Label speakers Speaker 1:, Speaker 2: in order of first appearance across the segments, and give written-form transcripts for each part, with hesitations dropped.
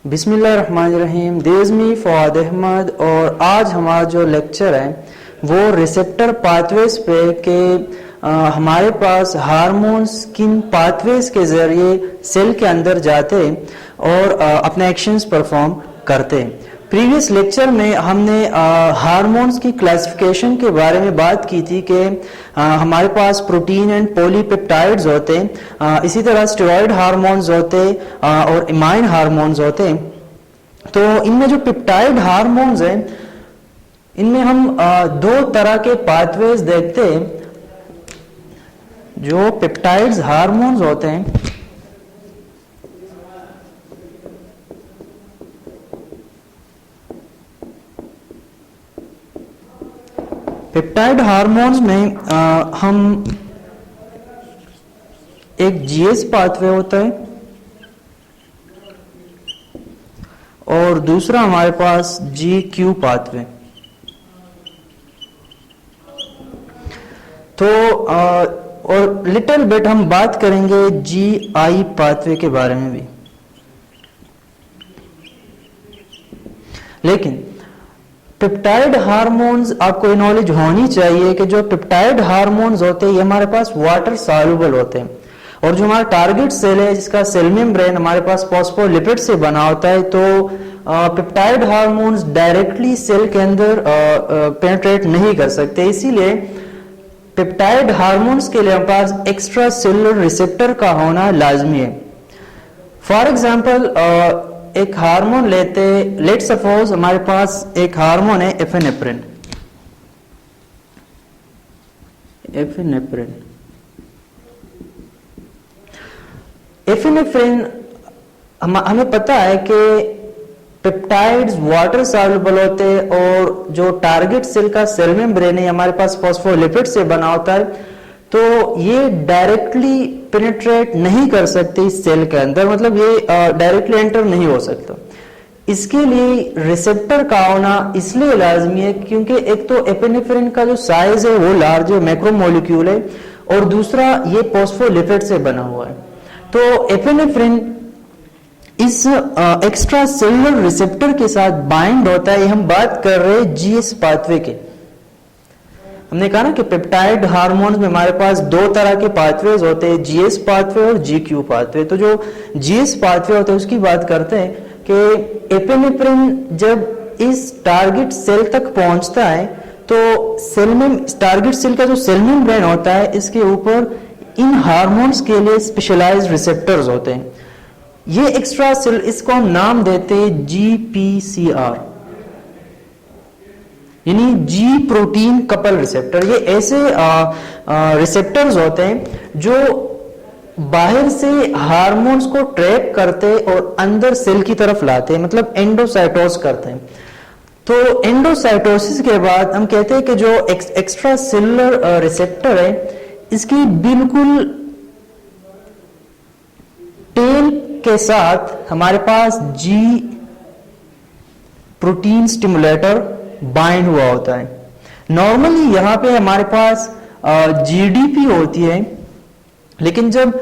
Speaker 1: बिस्मिल्लाहिर्रहमानिर्रहीम। This is me Fawad Ahmad और आज हमारा जो लेक्चर है वो रिसेप्टर पाथवेज पे के हमारे पास हार्मोन्स किन पाथवेज के ज़रिए सेल के अंदर जाते और अपने एक्शंस परफॉर्म करते। प्रीवियस लेक्चर में हमने हार्मोन्स की क्लासिफिकेशन के बारे में बात की थी कि हमारे पास प्रोटीन एंड पॉलीपेप्टाइड्स होते, इसी तरह स्टेरॉयड हार्मोन्स होते और इमाइन हार्मोन्स होते। तो इनमें जो पेप्टाइड हार्मोन्स हैं इनमें हम दो तरह के पाथवेज देखते हैं। जो पेप्टाइड्स हार्मोन्स होते हैं पेप्टाइड हार्मोन्स में हम एक जीएस पाथवे होता है और दूसरा हमारे पास जी क्यू पाथवे। तो और लिटिल बिट हम बात करेंगे जी आई पाथवे के बारे में भी। लेकिन पेप्टाइड हार्मोन्स आपको नॉलेज होनी चाहिए कि जो पेप्टाइड हार्मोन्स होते हैं ये हमारे पास वाटर सॉल्युबल होते हैं और जो हमारा टारगेट सेल है जिसका सेल मेम्ब्रेन हमारे पास फॉस्फोलिपिड से बना होता है, तो पेप्टाइड हार्मोन्स डायरेक्टली सेल के अंदर पेनिट्रेट नहीं कर सकते। इसीलिए पेप्टाइड हार्मोन्स के लिए हमारे पास एक्स्ट्रा सेलुलर रिसेप्टर का होना लाजमी है। फॉर एग्जाम्पल एक हार्मोन लेते, लेट सपोज हमारे पास एक हार्मोन है एफिनेफ्रिन। एफिनेफ्रिन हमें पता है कि पेप्टाइड्स वाटर सॉल्युबल होते हैं और जो टारगेट सेल का सेल मेम्ब्रेन है हमारे पास फॉस्फोलिपिड से बना होता है, तो ये डायरेक्टली पेनिट्रेट नहीं कर सकते इस सेल के अंदर, मतलब ये डायरेक्टली एंटर नहीं हो सकता। इसके लिए रिसेप्टर का होना इसलिए लाजमी है क्योंकि एक तो एपिनेफ्रिन का जो साइज है वो लार्ज है, मैक्रोमोलिक्यूल है, और दूसरा ये फॉस्फोलिपिड से बना हुआ है। तो एपिनेफ्रिन इस एक्स्ट्रा सेलुलर रिसेप्टर के साथ बाइंड होता है। हम बात कर रहे हैं जीएस पाथवे के। हमने कहा ना कि पेप्टाइड हार्मोन्स में हमारे पास दो तरह के पाथवेज होते हैं, जीएस पाथवे और जीक्यू पाथवे। तो जो जीएस पाथवे होते हैं उसकी बात करते हैं कि एपिनेफ्रिन जब इस टारगेट सेल तक पहुंचता है तो सेल में टारगेट सेल का जो सेल मेम्ब्रेन होता है इसके ऊपर इन हार्मोन्स के लिए स्पेशलाइज्ड रिसेप्टर्स होते हैं। ये एक्स्ट्रा सेल, इसको हम नाम देते हैं जीपीसीआर, यानी जी प्रोटीन कपल रिसेप्टर। ये ऐसे रिसेप्टर्स होते हैं जो बाहर से हार्मोन्स को ट्रैप करते और अंदर सेल की तरफ लाते हैं, मतलब एंडोसाइटोस करते हैं। तो एंडोसाइटोसिस के बाद हम कहते हैं कि जो एक्स्ट्रा सेलुलर रिसेप्टर है इसकी बिल्कुल टेल के साथ हमारे पास जी प्रोटीन स्टिमुलेटर बाइंड हुआ होता है। नॉर्मली यहां पे हमारे पास जीडीपी होती है, लेकिन जब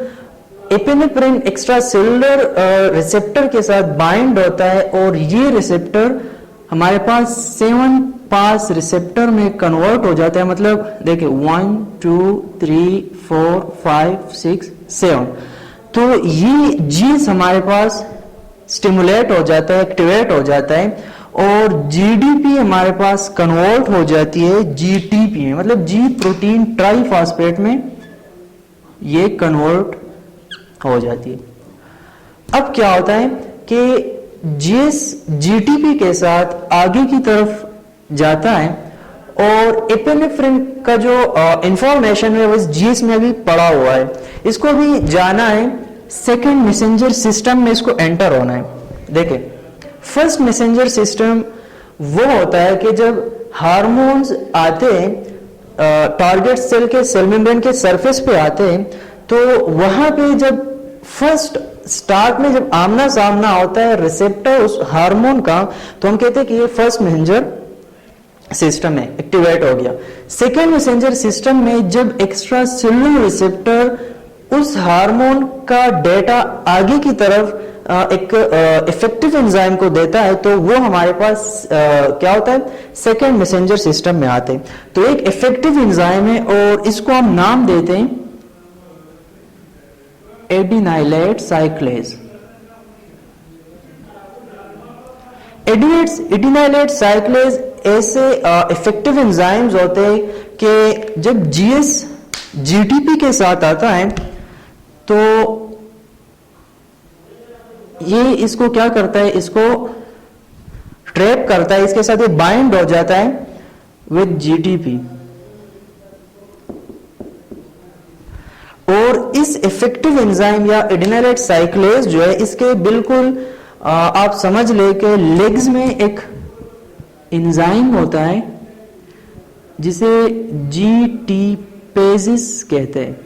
Speaker 1: एपिनेफ्रिन एक्स्ट्रा सेलुलर रिसेप्टर के साथ बाइंड होता है और ये रिसेप्टर हमारे पास 7 पास रिसेप्टर में कन्वर्ट हो जाता है, मतलब देखिए 1 2 3 4 5 6 7, तो ये जीन्स हमारे पास स्टिमुलेट हो जाता है, एक्टिवेट हो जाता है और जीडीपी हमारे पास कन्वर्ट हो जाती है जीटीपी में, मतलब जी प्रोटीन ट्राइफॉस्फेट में ये कन्वर्ट हो जाती है। अब क्या होता है कि जीएस जीटीपी के साथ आगे की तरफ जाता है और एपिनेफ्रिन का जो इंफॉर्मेशन है वो इस जीएस में भी पड़ा हुआ है, इसको भी जाना है सेकेंड मैसेंजर सिस्टम में, इसको एंटर होना है। देखिए फर्स्ट मैसेंजर सिस्टम वो होता है कि जब हार्मोन्स आते हैं टारगेट सेल के सेल मेम्ब्रेन के सरफेस पे आते हैं, तो वहां पे जब फर्स्ट स्टार्ट में जब आमना सामना होता है रिसेप्टर उस हार्मोन का, तो हम कहते हैं कि ये फर्स्ट मैसेंजर सिस्टम है, एक्टिवेट हो गया। सेकेंड मैसेंजर सिस्टम में जब एक्स्ट्रा सेलुलर रिसेप्टर उस हार्मोन का डेटा आगे की तरफ एक इफेक्टिव एंजाइम को देता है तो वो हमारे पास क्या होता है, सेकेंड मैसेंजर सिस्टम में आते हैं। तो एक इफेक्टिव एंजाइम है और इसको हम नाम देते हैं एडिनाइलेट साइक्लेज। एडिनाइलेट साइक्लेज ऐसे इफेक्टिव एंजाइम्स होते हैं कि जब जीएस जीटीपी के साथ आता है तो ये इसको क्या करता है, इसको ट्रैप करता है, इसके साथ ये बाइंड हो जाता है विद जीटीपी। और इस इफेक्टिव एंजाइम या एडिनाइलेट साइक्लेज जो है, इसके बिल्कुल आप समझ ले कि लेग्स में एक एंजाइम होता है जिसे जीटीपेजिस कहते हैं।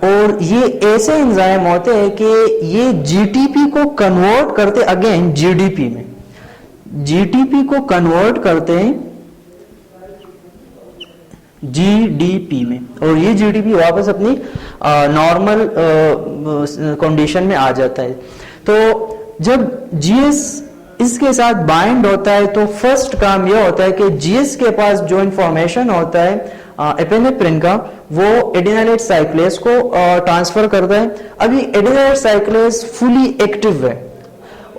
Speaker 1: और ये ऐसे एंजाइम होते हैं कि ये जीटीपी को कन्वर्ट करते अगेन जीडीपी में, जीटीपी को कन्वर्ट करते हैं जीडीपी में, और ये जीडीपी वापस अपनी नॉर्मल कंडीशन में आ जाता है। तो जब जीएस इसके साथ बाइंड होता है तो फर्स्ट काम यह होता है कि जीएस के पास जो इंफॉर्मेशन होता है एपिनेफ्रिन का, वो एडिनाइलेट साइक्लेज को ट्रांसफर करता है। अभी एडिनाइलेट साइक्लेज फुली एक्टिव है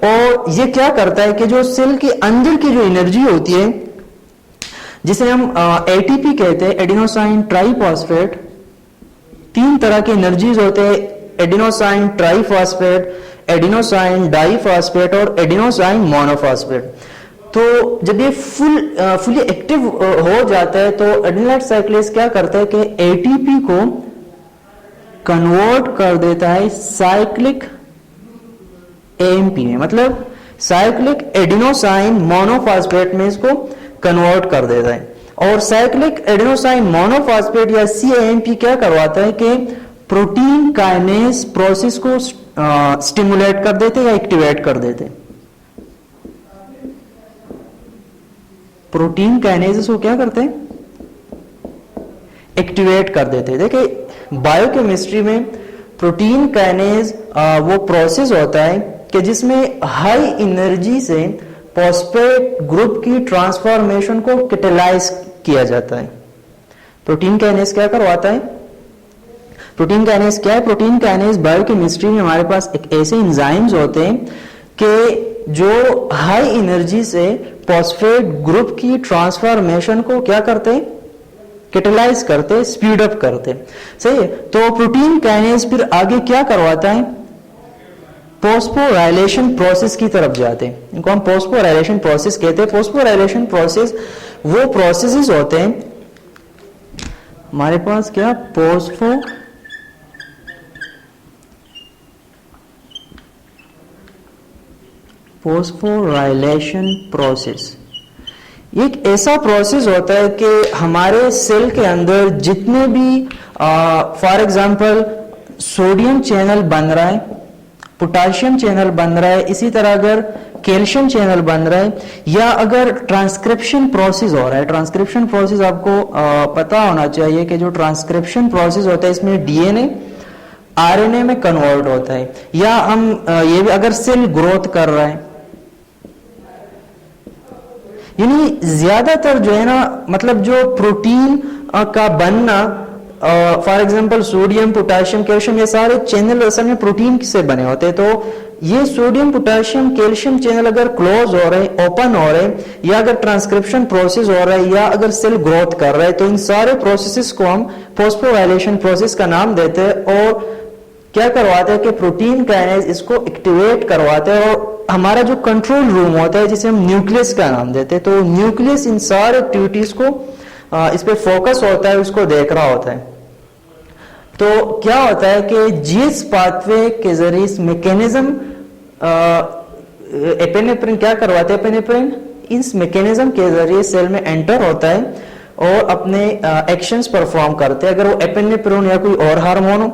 Speaker 1: और ये क्या करता है कि जो सेल के अंदर की जो एनर्जी होती है जिसे हम एटीपी कहते हैं, एडिनोसाइन ट्राइफॉस्फेट, तीन तरह की एनर्जीज होते हैं, एडिनोसाइन ट्राइफॉस्फेट, एडिनोसाइन डाइफॉस्फेट और एडिनोसाइन मोनोफॉस्फेट। तो जब ये फुली एक्टिव हो जाता है तो एडिनाइलेट साइक्लेज क्या करता है कि एटीपी को कन्वर्ट कर देता है साइक्लिक एएमपी में, मतलब साइक्लिक एडिनोसाइन मोनोफॉस्फेट में इसको कन्वर्ट कर देता है। और साइक्लिक एडिनोसाइन मोनोफॉस्फेट या सीएएमपी क्या करवाता है कि प्रोटीन काइनेज प्रोसेस को स्टिमुलेट कर देते या एक्टिवेट कर देते। प्रोटीन काइनेज को क्या करते हैं, एक्टिवेट कर देते। देखिए बायोकेमिस्ट्री में प्रोटीन काइनेज वो प्रोसेस होता है कि जिसमें हाई एनर्जी से फॉस्फेट ग्रुप की ट्रांसफॉर्मेशन को कैटेलाइज किया जाता है। प्रोटीन काइनेज क्या करवाता है, प्रोटीन काइनेज क्या है, प्रोटीन काइनेज बायोकेमिस्ट्री में हमारे पास एक ऐसे एंजाइम्स होते हैं कि जो हाई एनर्जी से फॉस्फेट ग्रुप की ट्रांसफॉर्मेशन को क्या करते हैं, कैटेलाइज करते, स्पीड अप करते। सही है। तो प्रोटीन काइनेज फिर आगे क्या करवाता है, फोस्फोराइलेशन प्रोसेस की तरफ जाते हैं। इनको हम फोस्फोराइलेशन प्रोसेस कहते हैं। फोस्फोराइलेशन प्रोसेस वो प्रोसेसेस होते हैं हमारे पास क्या, फोस्फोराइलेशन प्रोसेस एक ऐसा प्रोसेस होता है कि हमारे सेल के अंदर जितने भी फॉर एग्जांपल सोडियम चैनल बन रहा है, पोटाशियम चैनल बन रहा है, इसी तरह अगर कैल्शियम चैनल बन रहा है, या अगर ट्रांसक्रिप्शन प्रोसेस हो रहा है, ट्रांसक्रिप्शन प्रोसेस आपको पता होना चाहिए कि जो ट्रांसक्रिप्शन प्रोसेस होता है इसमें डीएनए आरएनए में कन्वर्ट होता है, या हम ये भी अगर सेल ग्रोथ कर रहा है, यानी ज्यादातर जो है ना, मतलब जो प्रोटीन का बनना, for example sodium potassium calcium, ये सारे चैनल असल में प्रोटीन से बने होते हैं। तो ये सोडियम पोटाशियम कैल्शियम चैनल अगर क्लोज हो रहे, ओपन हो रहे, या अगर ट्रांसक्रिप्शन प्रोसेस हो रहा है, या अगर सेल ग्रोथ कर रहा है, तो इन सारे प्रोसेसेस को हम फोस्फोराइलेशन प्रोसेस का नाम देते हैं। और क्या करवाते हैं कि प्रोटीन काइनेज इसको एक्टिवेट करवाते हैं, और हमारा जो कंट्रोल रूम होता है जिसे हम न्यूक्लियस का नाम देते हैं, तो न्यूक्लियस इन सारे एक्टिविटीज को इस पे फोकस होता है, उसको देख रहा होता है। तो क्या होता है कि जीएस पाथवे के जरिए इस मैकेनिज्म एपिनेफ्रिन क्या करवाते हैं, एपिनेफ्रिन इस मैकेनिज्म के जरिए सेल में एंटर होता है और अपने एक्शंस परफॉर्म करते हैं। अगर वो एपिनेफ्रिन या कोई और हार्मोन हो,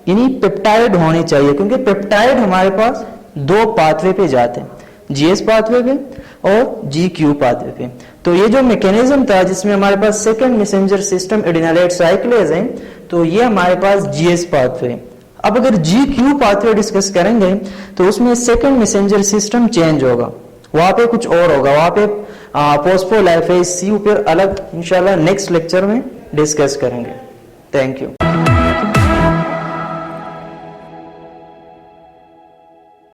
Speaker 1: यानी पेप्टाइड होने चाहिए, क्योंकि पेप्टाइड हमारे पास दो पाथवे पे जाते हैं, जीएस पाथवे पे और जीक्यू पाथवे पे। तो ये जो मैकेनिज्म था जिसमें हमारे पास second messenger system adenylate cyclase है, तो ये हमारे पास जीएस पाथवे। अब अगर GQ पाथवे डिस्कस करेंगे तो उसमें सेकंड मैसेंजर सिस्टम चेंज होगा, वहां पे कुछ और होगा, वहां पे फोस्फोलाइपेज सी फिर अलग इंशाल्लाह नेक्स्ट लेक्चर में डिस्कस करेंगे। Thank you.